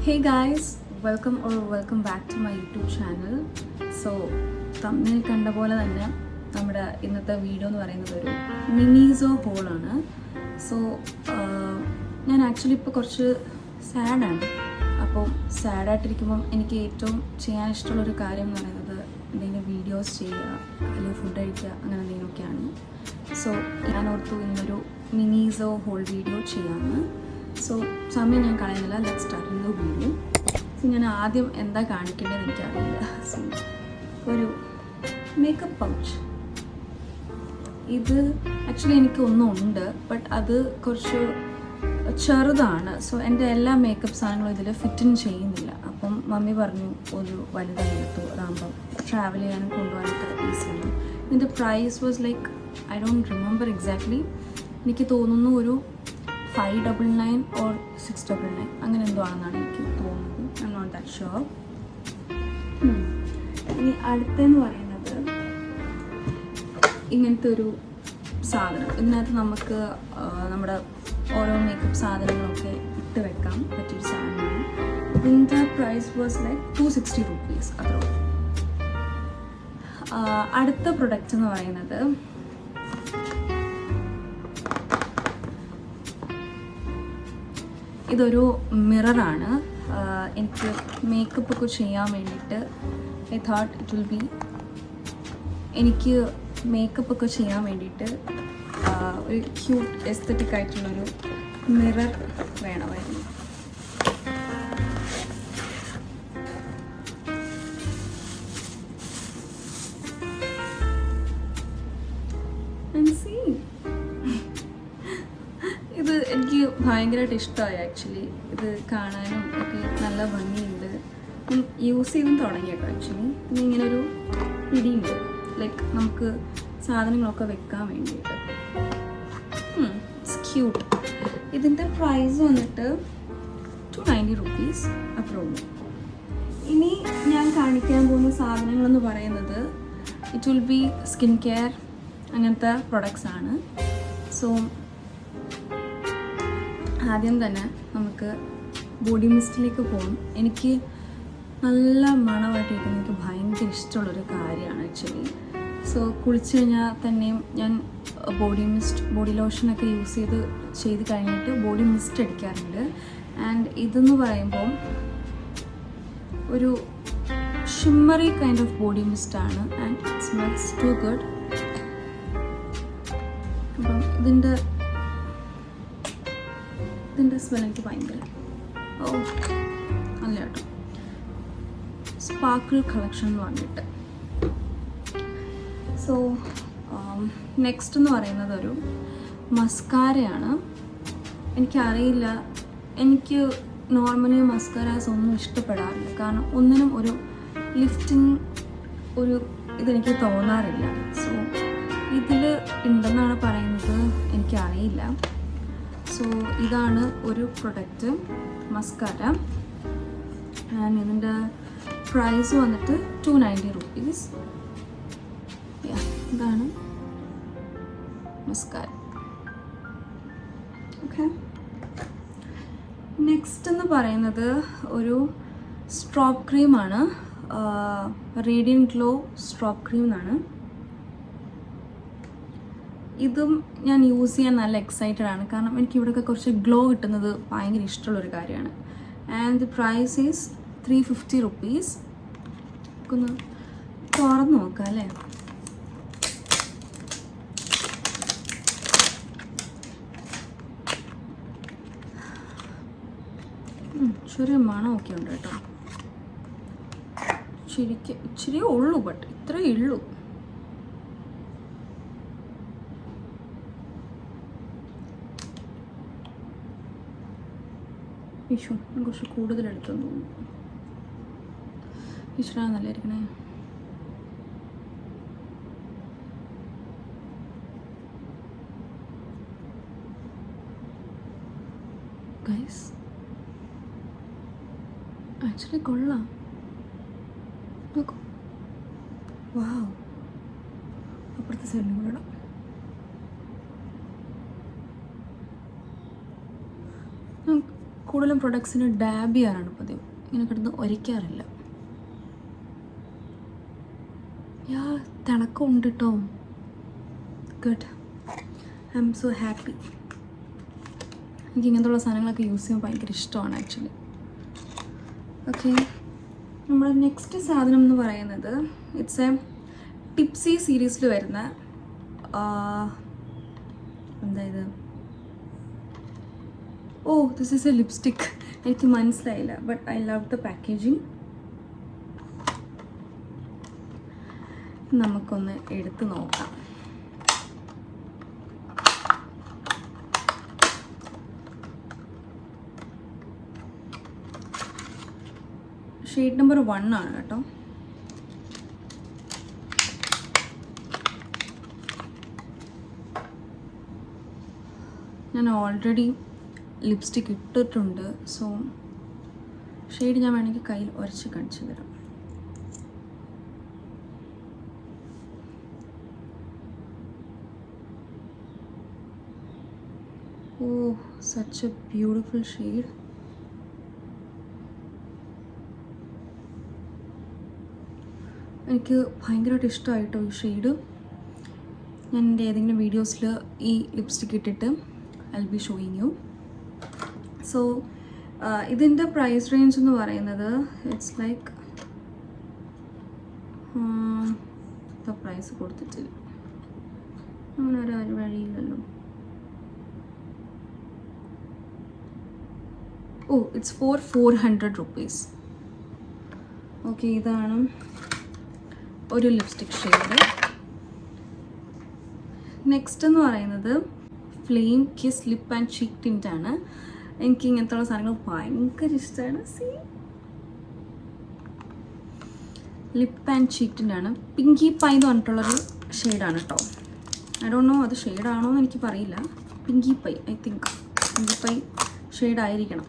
Hey guys, welcome back to my YouTube channel. So, thumbnail കണ്ട പോലെ തന്നെ നമ്മുടെ ഇന്നത്തെ വീഡിയോ എന്ന് പറയുന്നത് ഒരു മിനിസോ ഹോളാണ്. സോ ഞാൻ ആക്ച്വലി ഇപ്പോൾ കുറച്ച് സാഡാണ്. അപ്പോൾ സാഡായിട്ടിരിക്കുമ്പം എനിക്ക് ഏറ്റവും ചെയ്യാൻ ഇഷ്ടമുള്ളൊരു കാര്യം എന്ന് പറയുന്നത് എന്തെങ്കിലും വീഡിയോസ് ചെയ്യുക അല്ലെങ്കിൽ ഫുഡ് കഴിക്കുക അങ്ങനെ എന്തെങ്കിലുമൊക്കെയാണ്. സോ ഞാൻ ഓർത്തു ഇന്നൊരു മിനിസോ ഹോൾ വീഡിയോ ചെയ്യാമെന്ന്. സോ സമയം ഞാൻ കളയുന്നില്ല, let's start the video. So ഞാൻ ആദ്യം എന്താ കാണിക്കേണ്ടതെന്ന് എനിക്കറിയില്ല. സോ ഒരു മേക്കപ്പ് പൗച്ച്. ഇത് ആക്ച്വലി എനിക്ക് ഒന്നുണ്ട്, ബട്ട് അത് കുറച്ച് ചെറുതാണ്. സോ എൻ്റെ എല്ലാ മേക്കപ്പ് സാധനങ്ങളും ഇതിൽ ഫിറ്റിൻ ചെയ്യുന്നില്ല. അപ്പം മമ്മി പറഞ്ഞു ഒരു വലുതായി എടുത്തു, അതാകുമ്പം ട്രാവൽ ചെയ്യാനും കൊണ്ടുപോകാനൊക്കെ ഈസിയാണ്. ഇതിൻ്റെ price was like I don't remember exactly. എനിക്ക് തോന്നുന്നു ഒരു 599 or 699 അങ്ങനെ എന്തോ ആണെന്നാണ് എനിക്ക് തോന്നുന്നത്. I'm not that sure. ഇനി അടുത്തെന്ന് പറയുന്നത് ഇങ്ങനത്തെ ഒരു സാധനം. ഇതിനകത്ത് നമുക്ക് നമ്മുടെ ഓരോ മേക്കപ്പ് സാധനങ്ങളൊക്കെ ഇട്ട് വെക്കാൻ പറ്റിയൊരു സാധനമാണ്. ഇതിൻ്റെ പ്രൈസ് വാസ് ലൈക്ക് 260 rupees അത്ര. അടുത്ത പ്രൊഡക്റ്റ് എന്ന് പറയുന്നത് ഇതൊരു മിററാണ്. എനിക്ക് മേക്കപ്പ് ഒക്കെ ചെയ്യാൻ വേണ്ടിയിട്ട് I thought it will be, എനിക്ക് മേക്കപ്പ് ഒക്കെ ചെയ്യാൻ വേണ്ടിയിട്ട് ഒരു ക്യൂട്ട് എസ്തറ്റിക് ആയിട്ടുള്ളൊരു മിറർ വേണമായിരുന്നു. ഇത് എനിക്ക് ഭയങ്കരമായിട്ട് ഇഷ്ടമായി ആക്ച്വലി. ഇത് കാണാനും ഒക്കെ നല്ല ഭംഗിയുണ്ട്. യൂസ് ചെയ്തും തുടങ്ങി കേട്ടോ ആക്ച്വലി. പിന്നെ ഇങ്ങനെ ഒരു പിടിയുണ്ട്, ലൈക്ക് നമുക്ക് സാധനങ്ങളൊക്കെ വെക്കാൻ വേണ്ടിയിട്ട്. It's cute. ഇതിൻ്റെ പ്രൈസ് വന്നിട്ട് 290 rupees അത്രേ ഉള്ളൂ. ഇനി ഞാൻ കാണിക്കാൻ പോകുന്ന സാധനങ്ങളെന്ന് പറയുന്നത് it will be skin care അങ്ങനത്തെ പ്രൊഡക്ട്സ് ആണ്. സോ ആദ്യം തന്നെ നമുക്ക് ബോഡി മിസ്റ്റിലേക്ക് പോകും. എനിക്ക് നല്ല മണമായിട്ടിരിക്കുന്നത് എനിക്ക് ഭയങ്കര ഇഷ്ടമുള്ളൊരു കാര്യമാണ് ആക്ച്വലി. സോ കുളിച്ച് കഴിഞ്ഞാൽ തന്നെയും ഞാൻ ബോഡി ലോഷനൊക്കെ യൂസ് ചെയ്ത് കഴിഞ്ഞിട്ട് ബോഡി മിസ്റ്റ് അടിക്കാറുണ്ട്. ആൻഡ് ഇതെന്ന് പറയുമ്പോൾ ഒരു ഷിമ്മറി കൈൻഡ് ഓഫ് ബോഡി മിസ്റ്റാണ് and it smells too good. അപ്പം ഇതിൻ്റെ സ്മെൽ എനിക്ക് ഭയങ്കര നല്ല കേട്ടോ. സ്പാർക്കിൾ കളക്ഷൻ എന്ന് പറഞ്ഞിട്ട്. സോ നെക്സ്റ്റ് എന്ന് പറയുന്നത് ഒരു മസ്കാരയാണ്. എനിക്കറിയില്ല, എനിക്ക് നോർമലി മസ്കാരാസ് ഒന്നും ഇഷ്ടപ്പെടാറില്ല. കാരണം ഒന്നിനും ഒരു ലിഫ്റ്റിംഗ് ഇതെനിക്ക് തോന്നാറില്ല. സോ ഇതിൽ ഉണ്ടെന്നാണ് പറയുന്നത്, എനിക്കറിയില്ല. സോ ഇതാണ് ഒരു പ്രൊഡക്റ്റ്, മസ്കാര. ആൻഡ് ഇതിൻ്റെ പ്രൈസ് വന്നിട്ട് 290 rupees. ഇതാണ് മസ്കാര. ഓക്കെ, നെക്സ്റ്റ് എന്ന് പറയുന്നത് ഒരു സ്ട്രോബ് ക്രീമാണ്. റേഡിയൻറ്റ് ഗ്ലോ സ്ട്രോബ് ക്രീം എന്നാണ്. ഇതും ഞാൻ യൂസ് ചെയ്യാൻ നല്ല എക്സൈറ്റഡ് ആണ്. കാരണം എനിക്ക് ഇവിടെയൊക്കെ കുറച്ച് ഗ്ലോ കിട്ടുന്നത് ഭയങ്കര ഇഷ്ടമുള്ളൊരു കാര്യമാണ്. And the price is 350 rupees. ഒന്ന് തുറന്ന് നോക്കാം അല്ലേ. ചെറിയ മണമൊക്കെ ഉണ്ട് കേട്ടോ. ഇച്ചിരി ഉള്ളൂ, ബട്ട് ഇത്രയേ ഉള്ളൂ. ഈശോ, കുറച്ച് കൂടുതലെടുത്തെന്ന് തോന്നുന്നു. ഈശ്വര നല്ലായിരിക്കണേ. ഗൈസ് ആക്ച്വലി കൊള്ളാം. നോക്കൂ, വാവ്. അപ്പുറത്തെ സൈഡിലും കൂടെ ഇടാം. കൂടുതലും പ്രൊഡക്ട്സിന് ഡാബ് ചെയ്യാറാണ് പതിവ്, ഇങ്ങനെ കിടന്ന് ഒരയ്ക്കാറില്ല. തിളക്കമുണ്ട് കേട്ടോ. Good, I M so happy. എനിക്ക് ഇങ്ങനത്തുള്ള സാധനങ്ങളൊക്കെ യൂസ് ചെയ്യാൻ ഭയങ്കര ഇഷ്ടമാണ് ആക്ച്വലി. ഓക്കെ, നമ്മുടെ നെക്സ്റ്റ് സാധനം എന്ന് പറയുന്നത് ഇറ്റ്സ് എ ടിപ്സി സീരീസിൽ വരുന്ന എന്താ ഇത്? ഓ, ദിസ് ഈസ് എ ലിപ്സ്റ്റിക്. എനിക്ക് മനസ്സിലായില്ല, but I love the packaging. നമുക്കൊന്ന് എടുത്ത് നോക്കാം. ഷെയ്ഡ് നമ്പർ 1 ആണ് കേട്ടോ. ഞാൻ ഓൾറെഡി ലിപ്സ്റ്റിക് ഇട്ടിട്ടുണ്ട്. സോ ഷെയ്ഡ് ഞാൻ വേണമെങ്കിൽ കയ്യിൽ ഉരച്ച് കാണിച്ചു തരാം. Oh, such a beautiful shade. എനിക്ക് ഭയങ്കരമായിട്ട് ഇഷ്ടമായിട്ടോ ഈ ഷെയ്ഡ്. ഞാൻ എൻ്റെ ഏതെങ്കിലും വീഡിയോസിൽ ഈ ലിപ്സ്റ്റിക് ഇട്ടിട്ട് I will B showing U. So ഇതിൻ്റെ പ്രൈസ് റേഞ്ച് എന്ന് പറയുന്നത് ഇറ്റ്സ് ലൈക്ക് പ്രൈസ് കൊടുത്തിട്ടില്ല, അങ്ങനെ ഒരു വഴിയില്ലല്ലോ. ഓ, ഇറ്റ്സ് ഫോർ 400 റുപ്പീസ്. ഓക്കെ, ഇതാണ് ഒരു ലിപ്സ്റ്റിക് ഷെയ്ഡ്. നെക്സ്റ്റ് എന്ന് പറയുന്നത് flame kiss lip and cheek tint ആണ്. എനിക്ക് ഇങ്ങനത്തെ സാധനങ്ങൾ ഭയങ്കര ഇഷ്ടമാണ്. ലിപ്പ് ആൻഡ് ചീക്ക് ടിൻ്റ് ആണ്. പിങ്കി പൈ എന്ന് പറഞ്ഞിട്ടുള്ളൊരു ഷെയ്ഡാണ് കേട്ടോ. ഐ ഡോണ്ട് നോ അത് ഷെയ്ഡാണോ എന്ന് എനിക്ക് പറയില്ല. Pinkie Pie, I think Pinkie Pie ഷെയ്ഡായിരിക്കണം.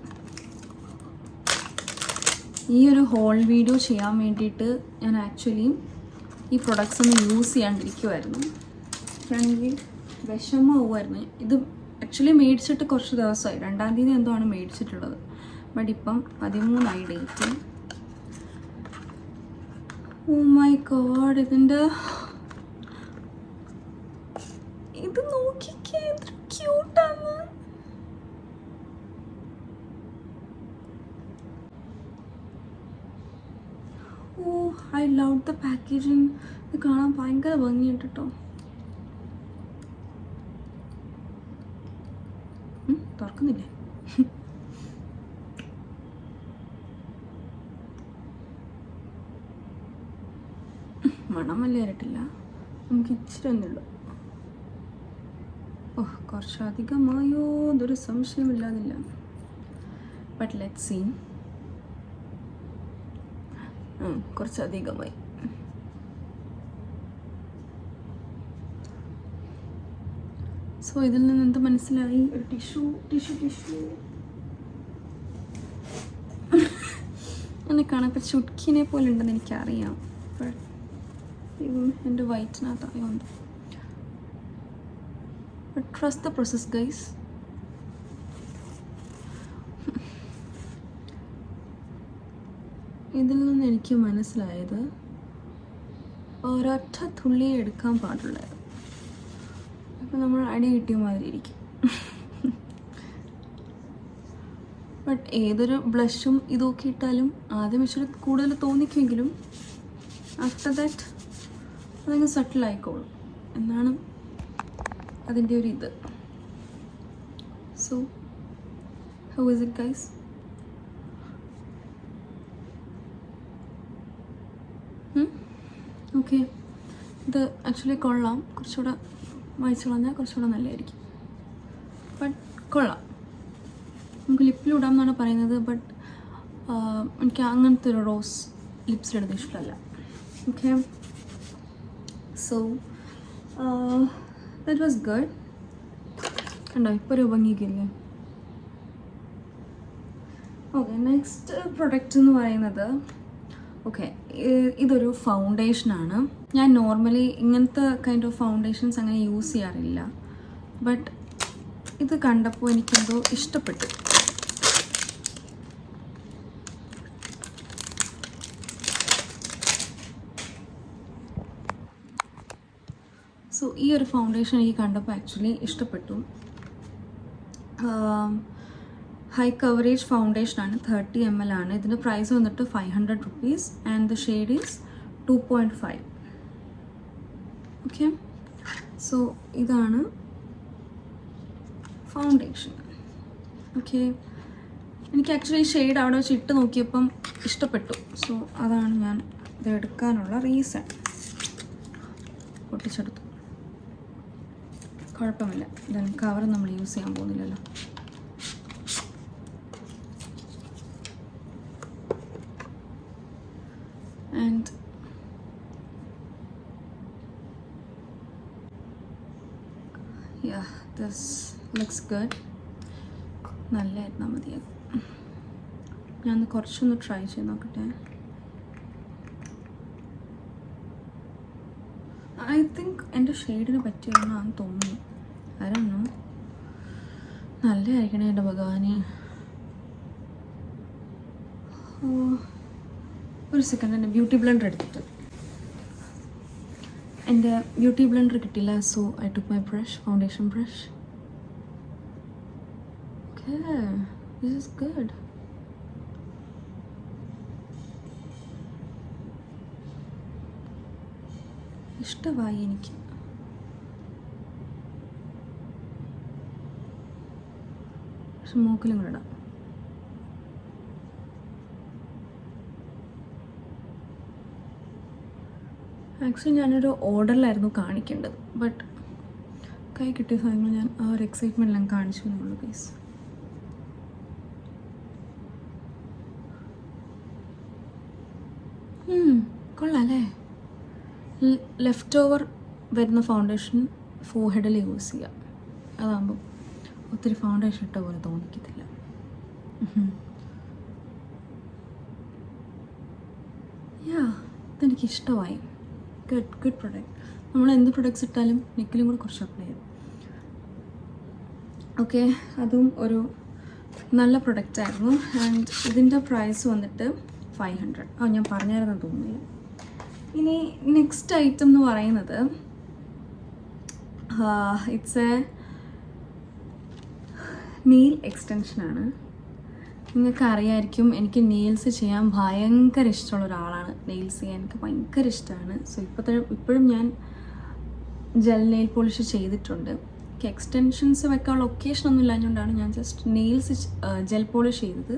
ഈ ഒരു ഹോൾ വീഡിയോ ചെയ്യാൻ വേണ്ടിയിട്ട് ഞാൻ ആക്ച്വലി ഈ പ്രൊഡക്ട്സ് ഒന്നും യൂസ് ചെയ്യാണ്ടിരിക്കുമായിരുന്നു. ഞാനെങ്കിൽ വിഷമമാവുമായിരുന്നു. ഇത് ആക്ച്വലി മേടിച്ചിട്ട് കുറച്ച് ദിവസമായി, 2-ാം തീയതി എന്തോ ആണ് മേടിച്ചിട്ടുള്ളത്. ബട്ട് ഇപ്പം 13 ഡേറ്റ്. ഓ മൈ ഗോഡ്, ഇതിൻ്റെ ഇത് നോക്കിക്കേ, എത്ര ക്യൂട്ടാണ്. ഓ, ഐ ലവ് ദ പാക്കേജിങ്. ഇത് കാണാൻ ഭയങ്കര ഭംഗിയുണ്ട് കേട്ടോ. തുറക്കുന്നില്ലേ? മണം വലിയ വരട്ടില്ല, നമുക്ക് ഇച്ചിരി ഒന്നുള്ളൂ. ഓ, കുറച്ചധികമായോ ഇതൊരു സംശയമില്ലാതില്ല. But let's see. കുറച്ചധികമായി. സോ ഇതിൽ നിന്ന് എന്ത് മനസ്സിലായി? ഒരു ടിഷ്യൂ എന്നെ കാണാൻ ചുട്ക്കിനെ പോലെ ഉണ്ടെന്ന് എനിക്കറിയാം. എൻ്റെ വയറ്റിനകത്തായോണ്ട്. But trust the process guys. ഇതിൽ നിന്ന് എനിക്ക് മനസ്സിലായത് ഒരൊറ്റ തുള്ളി എടുക്കാൻ പാടുള്ളായിരുന്നു. അപ്പം നമ്മൾ അടി കിട്ടിയ മാതിരി ഇരിക്കും. ബട്ട് ഏതൊരു ബ്ലഷും ഇതൊക്കെ ഇട്ടാലും ആദ്യം ഇച്ചിരി കൂടുതൽ തോന്നിക്കുമെങ്കിലും ആഫ്റ്റർ ദാറ്റ് അതങ്ങ് സട്ടിലായിക്കോളും എന്നാണ് അതിൻ്റെ ഒരു ഇത്. So how is it guys? Okay, ഇത് ആക്ച്വലി കൊള്ളാം. കുറച്ചുകൂടെ വായിച്ചു കളഞ്ഞാൽ കുറച്ചുകൂടെ നല്ലതായിരിക്കും. ബട്ട് കൊള്ളാം. നമുക്ക് ലിപ്പിലിടാം എന്നാണ് പറയുന്നത്. ബട്ട് എനിക്ക് അങ്ങനത്തെ ഒരു റോസ് ലിപ്സിലിടുന്നത് ഇഷ്ടമല്ല. Okay, so that was good. കണ്ടോ ഇപ്പോൾ ഒരു ഭംഗിക്കില്ലേ? ഓക്കെ, നെക്സ്റ്റ് പ്രൊഡക്റ്റ് എന്ന് പറയുന്നത് ഓക്കെ, ഇതൊരു ഫൗണ്ടേഷനാണ്. ഞാൻ നോർമലി ഇങ്ങനത്തെ കൈൻഡ് ഓഫ് ഫൗണ്ടേഷൻസ് അങ്ങനെ യൂസ് ചെയ്യാറില്ല. ബട്ട് ഇത് കണ്ടപ്പോൾ എനിക്കെന്തോ ഇഷ്ടപ്പെട്ടു. സോ ഈ ഒരു ഫൗണ്ടേഷൻ എനിക്ക് കണ്ടപ്പോൾ ആക്ച്വലി ഇഷ്ടപ്പെട്ടു. ഹൈ കവറേജ് ഫൗണ്ടേഷനാണ്, 30 ml ആണ്. ഇതിൻ്റെ പ്രൈസ് വന്നിട്ട് 500 rupees and the shade is 2.5. Okay, so ഇതാണ് ഫൗണ്ടേഷൻ. ഓക്കെ, എനിക്ക് ആക്ച്വലി ഷെയ്ഡ് അവിടെ വെച്ച് ഇട്ട് നോക്കിയപ്പം ഇഷ്ടപ്പെട്ടു. സോ അതാണ് ഞാൻ ഇത് എടുക്കാനുള്ള റീസൺ. പൊട്ടിച്ചെടുത്തു, കുഴപ്പമില്ല. ദെൻ കവർ നമ്മൾ യൂസ് ചെയ്യാൻ പോകുന്നില്ലല്ലോ. And this looks good. നല്ലതായിരുന്നാൽ മതിയാകും. ഞാൻ കുറച്ചൊന്ന് ട്രൈ ചെയ്ത് നോക്കട്ടെ. ഐ തിങ്ക് എൻ്റെ ഷെയ്ഡിന് പറ്റിയതെന്നാണെന്ന് തോന്നുന്നു. ആരൊന്നും നല്ലതായിരിക്കണേ എൻ്റെ ഭഗവാനെ. ഒരു സെക്കൻഡ്, എൻ്റെ ബ്യൂട്ടി ബ്ലെൻഡർ എടുത്തിട്ട്. എൻ്റെ ബ്യൂട്ടി ബ്ലെൻഡർ കിട്ടില്ല. So I took my brush, foundation brush. Okay, this is good. ഇഷ്ടമായി എനിക്ക്. പക്ഷെ മൂക്കിലും കൂടെ ഇടാം. ആക്ച്വലി ഞാനൊരു ഓർഡറിലായിരുന്നു കാണിക്കേണ്ടത്, ബട്ട് കൈ കിട്ടിയ സമയങ്ങൾ ഞാൻ ആ ഒരു എക്സൈറ്റ്മെൻറ്റിലാണ് കാണിച്ചു എന്നുള്ളൂ ഗൈസ്. കൊള്ളാം അല്ലേ? ലെഫ്റ്റ് ഓവർ വരുന്ന ഫൗണ്ടേഷൻ ഫോർഹെഡിൽ യൂസ് ചെയ്യാം. അതാകുമ്പോൾ ഒത്തിരി ഫൗണ്ടേഷൻ ഇട്ട പോലെ തോന്നിക്കത്തില്ല. ഇതെനിക്കിഷ്ടമായി. Good product. നമ്മൾ എന്ത് പ്രൊഡക്ട്സ് ഇട്ടാലും നെക്കിലും കൂടെ കുറച്ച് അപ്ലൈ ചെയ്യും. ഓക്കെ, അതും ഒരു നല്ല പ്രൊഡക്റ്റായിരുന്നു. ആൻഡ് ഇതിൻ്റെ പ്രൈസ് വന്നിട്ട് 500. ഞാൻ പറഞ്ഞായിരുന്നു തോന്നുന്നില്ല. ഇനി നെക്സ്റ്റ് ഐറ്റം എന്ന് പറയുന്നത് ഇറ്റ്സ് എ നെയിൽ എക്സ്റ്റൻഷനാണ്. നിങ്ങൾക്ക് അറിയാമായിരിക്കും, എനിക്ക് നെയിൽസ് ചെയ്യാൻ ഭയങ്കര ഇഷ്ടമുള്ള ഒരാളാണ്. നെയിൽസ് ചെയ്യാൻ എനിക്ക് ഭയങ്കര ഇഷ്ടമാണ്. സോ ഇപ്പോഴും ഞാൻ ജെൽ നെയിൽ പോളിഷ് ചെയ്തിട്ടുണ്ട്. എനിക്ക് എക്സ്റ്റൻഷൻസ് വെക്കാനുള്ള ഒക്കേഷനൊന്നും ഇല്ലാഞ്ഞുകൊണ്ടാണ് ഞാൻ ജസ്റ്റ് നെയിൽസ് ജെൽ പോളിഷ് ചെയ്തത്.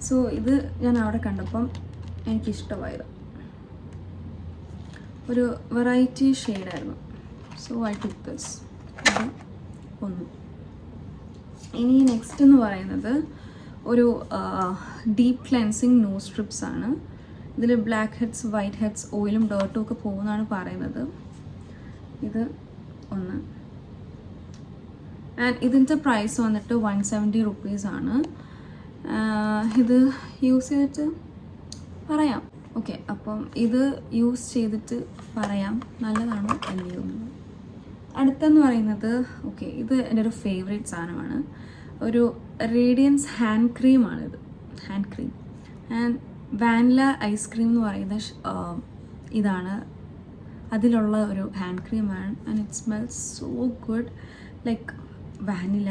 സോ ഇത് ഞാൻ അവിടെ കണ്ടപ്പം എനിക്കിഷ്ടമായത്. ഒരു വെറൈറ്റി ഷെയ്ഡായിരുന്നു. So I took this. ഇത് ഒന്ന്. ഇനി നെക്സ്റ്റ് എന്ന് പറയുന്നത് ഒരു ഡീപ്പ് ക്ലെൻസിങ് നോസ് സ്ട്രിപ്സ് ആണ്. ഇതിൽ ബ്ലാക്ക് ഹെഡ്സ്, വൈറ്റ് ഹെഡ്സ്, ഓയിലും ഡേർട്ടും ഒക്കെ പോകുന്നതാണ് പറയുന്നത്. ഇത് ഒന്ന്. ആൻഡ് ഇതിൻ്റെ പ്രൈസ് വന്നിട്ട് 170 rupees ആണ്. ഇത് യൂസ് ചെയ്തിട്ട് പറയാം. ഓക്കെ, അപ്പം ഇത് യൂസ് ചെയ്തിട്ട് പറയാം നല്ലതാണോ അല്ലയോ എന്ന്. അടുത്തെന്ന് പറയുന്നത് ഓക്കെ, ഇത് എൻ്റെ ഒരു ഫേവറേറ്റ് സാധനമാണ്. ഒരു റേഡിയൻസ് ഹാൻഡ് ക്രീമാണിത്. Hand cream and vanilla ice cream എന്ന് പറയുന്ന ഇതാണ് അതിലുള്ള ഒരു ഹാൻഡ് ക്രീമാണ്. And it smells so good, like vanilla.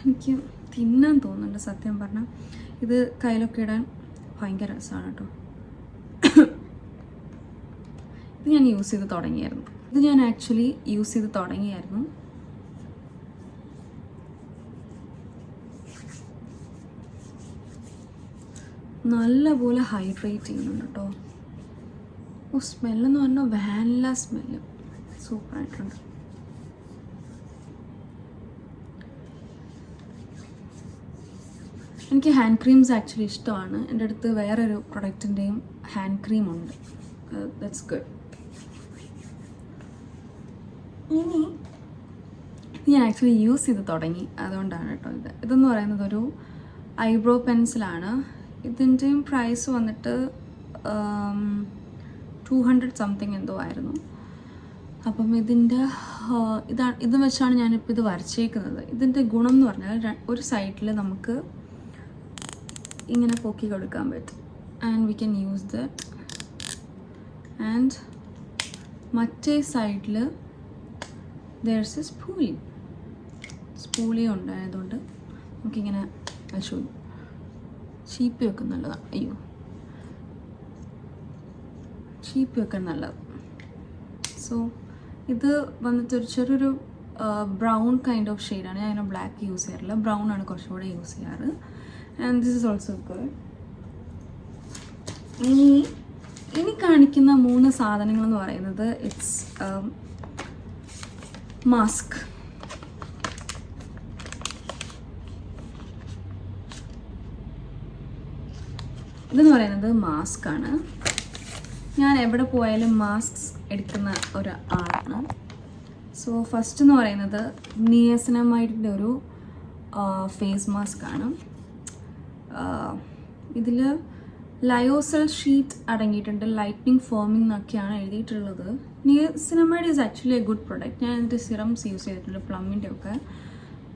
എനിക്ക് തിന്നാൻ തോന്നുന്നുണ്ട് സത്യം പറഞ്ഞാൽ. ഇത് കയ്യിലൊക്കെ ഇടാൻ ഭയങ്കര രസമാണ് കേട്ടോ. ഇത് ഞാൻ യൂസ് ചെയ്ത് തുടങ്ങിയായിരുന്നു. നല്ലപോലെ ഹൈഡ്രേറ്റ് ചെയ്യുന്നുണ്ട് കേട്ടോ. സ്മെല്ലെന്ന് പറഞ്ഞാൽ വാനില സ്മെല്ല് സൂപ്പറായിട്ടുണ്ട്. എനിക്ക് ഹാൻഡ് ക്രീംസ് ആക്ച്വലി ഇഷ്ടമാണ്. എൻ്റെ അടുത്ത് വേറൊരു പ്രൊഡക്റ്റിൻ്റെയും ഹാൻഡ് ക്രീമുണ്ട്. That's good. ഇനി ഞാൻ ആക്ച്വലി യൂസ് ചെയ്ത് തുടങ്ങി, അതുകൊണ്ടാണ് കേട്ടോ ഇതെന്ന് പറയുന്നത് ഒരു ഐബ്രോ പെൻസിലാണ്. ഇതിൻ്റെയും പ്രൈസ് വന്നിട്ട് 200 സംതിങ് എന്തോ ആയിരുന്നു. അപ്പം ഇത് വെച്ചാണ് ഞാനിപ്പോൾ ഇത് വരച്ചേക്കുന്നത്. ഇതിൻ്റെ ഗുണം എന്ന് പറഞ്ഞാൽ ഒരു സൈഡിൽ നമുക്ക് ഇങ്ങനെ പൊക്കി കൊടുക്കാൻ പറ്റും. And we can use that. And മറ്റേ സൈഡിൽ there's a സ്പൂളി ഉണ്ടായതുകൊണ്ട് നമുക്കിങ്ങനെ ചീപ്പി വെക്കാൻ നല്ലതാണ്. അയ്യോ, ചീപ്പി വെക്കാൻ നല്ലത്. സോ ഇത് വന്നിട്ട് ഒരു ചെറിയൊരു ബ്രൗൺ കൈൻഡ് ഓഫ് ഷെയ്ഡാണ്. ഞാൻ അങ്ങനെ ബ്ലാക്ക് യൂസ് ചെയ്യാറില്ല, ബ്രൗൺ ആണ് കുറച്ചുകൂടെ യൂസ് ചെയ്യാറ്. And this is also good. ഇനി കാണിക്കുന്ന 3 സാധനങ്ങൾ എന്ന് പറയുന്നത് ഇറ്റ്സ് മാസ്ക്. ഇതെന്ന് പറയുന്നത് മാസ്ക് ആണ്. ഞാൻ എവിടെ പോയാലും മാസ്ക് എടുക്കുന്ന ഒരു ആളാണ്. സോ ഫസ്റ്റ് എന്ന് പറയുന്നത് നിയാസിനമൈഡിൻ്റെ ഒരു ഫേസ് മാസ്ക് ആണ്. ഇതിൽ ലയോസെൽ ഷീറ്റ് അടങ്ങിയിട്ടുണ്ട്, ലൈറ്റ്നിങ് ഫോമിംഗ് എന്നൊക്കെയാണ് എഴുതിയിട്ടുള്ളത്. Niacinamide is actually A good product. ഞാൻ ഇതിൻ്റെ സിറംസ് യൂസ് ചെയ്തിട്ടുണ്ട്, പ്ലമ്മിൻ്റെ ഒക്കെ,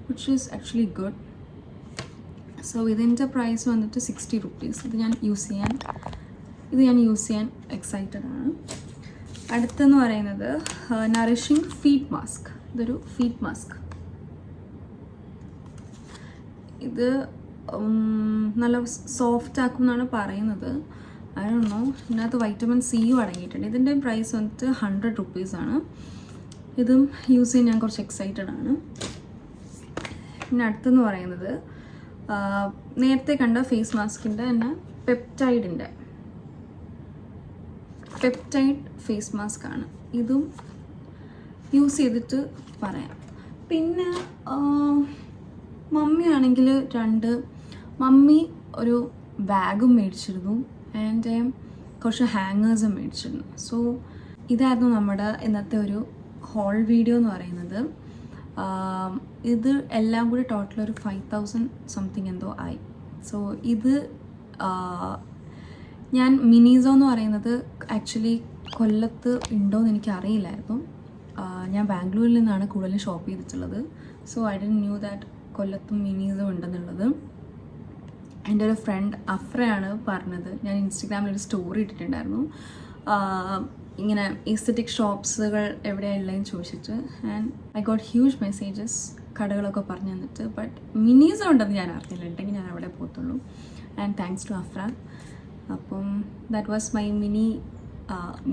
which is actually good. So ഇതിൻ്റെ പ്രൈസ് വന്നിട്ട് 60 rupees. ഇത് ഞാൻ യൂസ് ചെയ്യാൻ എക്സൈറ്റഡ് ആണ്. അടുത്തെന്ന് പറയുന്നത് നറിഷിങ് ഫീറ്റ് മാസ്ക്. ഇതൊരു ഫീറ്റ് മാസ്ക്. ഇത് നല്ല സോഫ്റ്റ് ആക്കും എന്നാണ് പറയുന്നത്. I don't know. ഇതിനകത്ത് വൈറ്റമിൻ സിയും അടങ്ങിയിട്ടുണ്ട്. ഇതിൻ്റെ പ്രൈസ് വന്നിട്ട് 100 rupees ആണ്. ഇതും യൂസ് ചെയ്യാൻ ഞാൻ കുറച്ച് എക്സൈറ്റഡ് ആണ്. പിന്നെ അടുത്തെന്ന് പറയുന്നത് നേരത്തെ കണ്ട ഫേസ് മാസ്കിൻ്റെ തന്നെ പെപ്റ്റൈഡ് ഫേസ് മാസ്ക് ആണ്. ഇതും യൂസ് ചെയ്തിട്ട് പറയാം. പിന്നെ മമ്മിയാണെങ്കിൽ മമ്മി ഒരു ബാഗും മേടിച്ചിരുന്നു ആൻഡ് കുറച്ച് ഹാങ്ങേഴ്സും മേടിച്ചിരുന്നു. സോ ഇതായിരുന്നു നമ്മുടെ ഇന്നത്തെ ഒരു ഹോൾ വീഡിയോ എന്ന് പറയുന്നത്. ഇത് എല്ലാം കൂടി ടോട്ടൽ ഒരു 5,000 സംതിങ് എന്തോ ആയി. സോ ഇത് ഞാൻ മിനീസോ എന്ന് പറയുന്നത് ആക്ച്വലി കൊല്ലത്ത് ഉണ്ടോയെന്ന് എനിക്ക് അറിയില്ലായിരുന്നു. ഞാൻ ബാംഗ്ലൂരിൽ നിന്നാണ് കൂടുതലും ഷോപ്പ് ചെയ്തിട്ടുള്ളത്. So I didn't knew that കൊല്ലത്തും മിനീസോ ഉണ്ടെന്നുള്ളത്. എൻ്റെ ഒരു ഫ്രണ്ട് അഫ്രയാണ് പറഞ്ഞത്. ഞാൻ ഇൻസ്റ്റഗ്രാമിലൊരു സ്റ്റോറി ഇട്ടിട്ടുണ്ടായിരുന്നു, ഇങ്ങനെ ഈസ്തറ്റിക് ഷോപ്സുകൾ എവിടെയാണ് ഉള്ളതെന്ന് ചോദിച്ചിട്ട്. And I got huge messages, കടകളൊക്കെ പറഞ്ഞു തന്നിട്ട്. ബട്ട് മിനീസോ ഉണ്ടെന്ന് ഞാൻ അറിഞ്ഞില്ല, ഉണ്ടെങ്കിൽ ഞാൻ അവിടെ പോകത്തുള്ളൂ. And thanks to Afra. അപ്പം that was my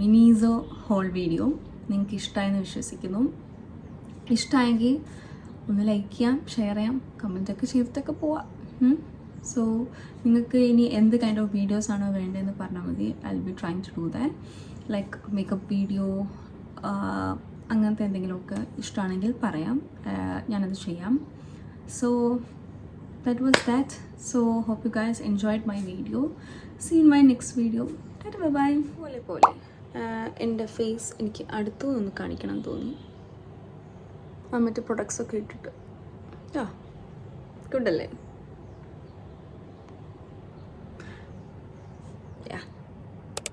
Miniso haul video. നിങ്ങൾക്ക് ഇഷ്ടമായെന്ന് വിശ്വസിക്കുന്നു. ഇഷ്ടമായെങ്കിൽ ഒന്ന് ലൈക്ക് ചെയ്യാം, ഷെയർ ചെയ്യാം, കമൻറ്റൊക്കെ ചെയ്തിട്ടൊക്കെ പോവാം. സോ നിങ്ങൾക്ക് ഇനി എന്ത് കൈൻഡ് ഓഫ് വീഡിയോസാണോ വേണ്ടതെന്ന് പറഞ്ഞാൽ മതി. I will be trying to do that. Like makeup video, അങ്ങനത്തെ എന്തെങ്കിലുമൊക്കെ ഇഷ്ടമാണെങ്കിൽ പറയാം, ഞാനത് ചെയ്യാം. So that was that. So hope you guys enjoyed my video. See in my next video. Bye. പോലെ എൻ്റെ ഫേസ് എനിക്ക് അടുത്തു നിന്ന് കാണിക്കണം തോന്നി, മറ്റു പ്രൊഡക്ട്സൊക്കെ ഇട്ടിട്ട്. ഗുഡല്ലേ?